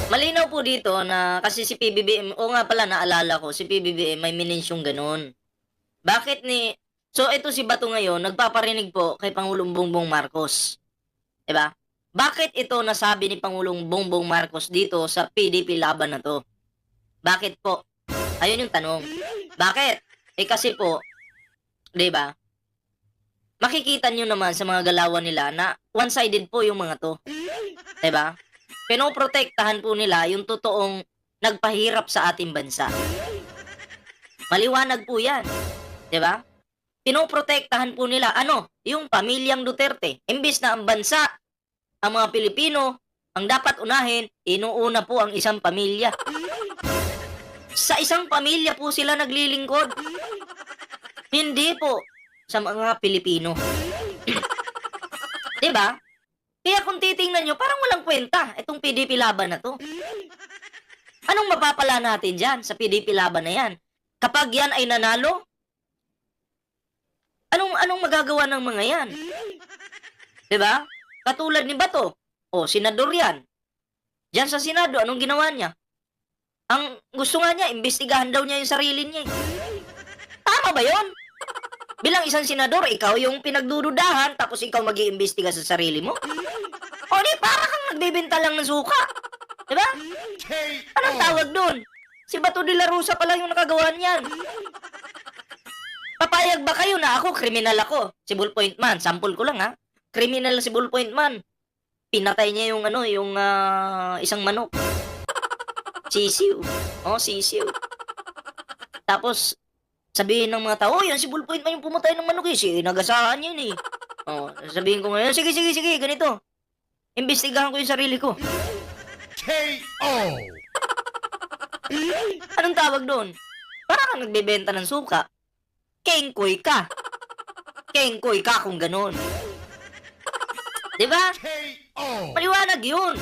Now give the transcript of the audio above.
Malinaw po dito na kasi si PBBM o nga pala naalala ko, si PBBM may minensyong gano'n. Bakit ni so ito si Bato ngayon nagpaparinig po kay Pangulong Bongbong Marcos, 'di ba? Bakit ito nasabi ni Pangulong Bongbong Marcos dito sa PDP laban na 'to? Bakit po? Ayun yung tanong. Bakit? Eh, kasi po, 'di ba, makikita niyo naman sa mga galawan nila na one-sided po yung mga 'to, 'di ba? Pinoprotektahan po nila yung totoong nagpahirap sa ating bansa. Maliwanag po 'yan, 'di ba? Pinoprotektahan po nila ano, yung pamilyang Duterte. Imbes na ang bansa, ang mga Pilipino, ang dapat unahin, inuuna po ang isang pamilya. Sa isang pamilya po sila naglilingkod, hindi po sa mga Pilipino. 'Di ba? Kaya kung titingnan niyo parang walang kwenta itong PDP laban na 'to. Anong mapapala natin diyan sa PDP laban na 'yan? Kapag 'yan ay nanalo, anong anong magagawa ng mga 'yan? 'Di ba? Katulad ni Bato, oh, senador 'yan. Diyan sa Senado, anong ginawa niya? Ang gusto nga niya, imbestigahan daw niya yung sarili niya, eh. Tama ba 'yon? Bilang isang senador, ikaw yung pinagdududahan, tapos ikaw mag-iimbestiga sa sarili mo? O di, para kang nagbebenta lang ng suka. 'Di ba? Anong tawag dun? Si Bato de la Rosa pa lang yung nakagawa niyan. Papayag ba kayo na ako, kriminal ako? Si Ballpoint Man, sample ko lang ha. Kriminal si Ballpoint Man. Pinatay niya yung ano, yung isang manok. Sisiw. Oh, sisiw. Tapos, sabihin ng mga tao, oh, yan si Ballpoint Man yung pumatay ng manok eh. Si nagasahan yun eh. Oh, sabihin ko ngayon, sige, sige, sige, ganito. Imbestigahan ko yung sarili ko. KO! Anong tawag doon? Para kang nagbebenta ng suka. Kengkoy ka. Kengkoy ka kung ganon. 'Di ba? KO! Maliwanag yun.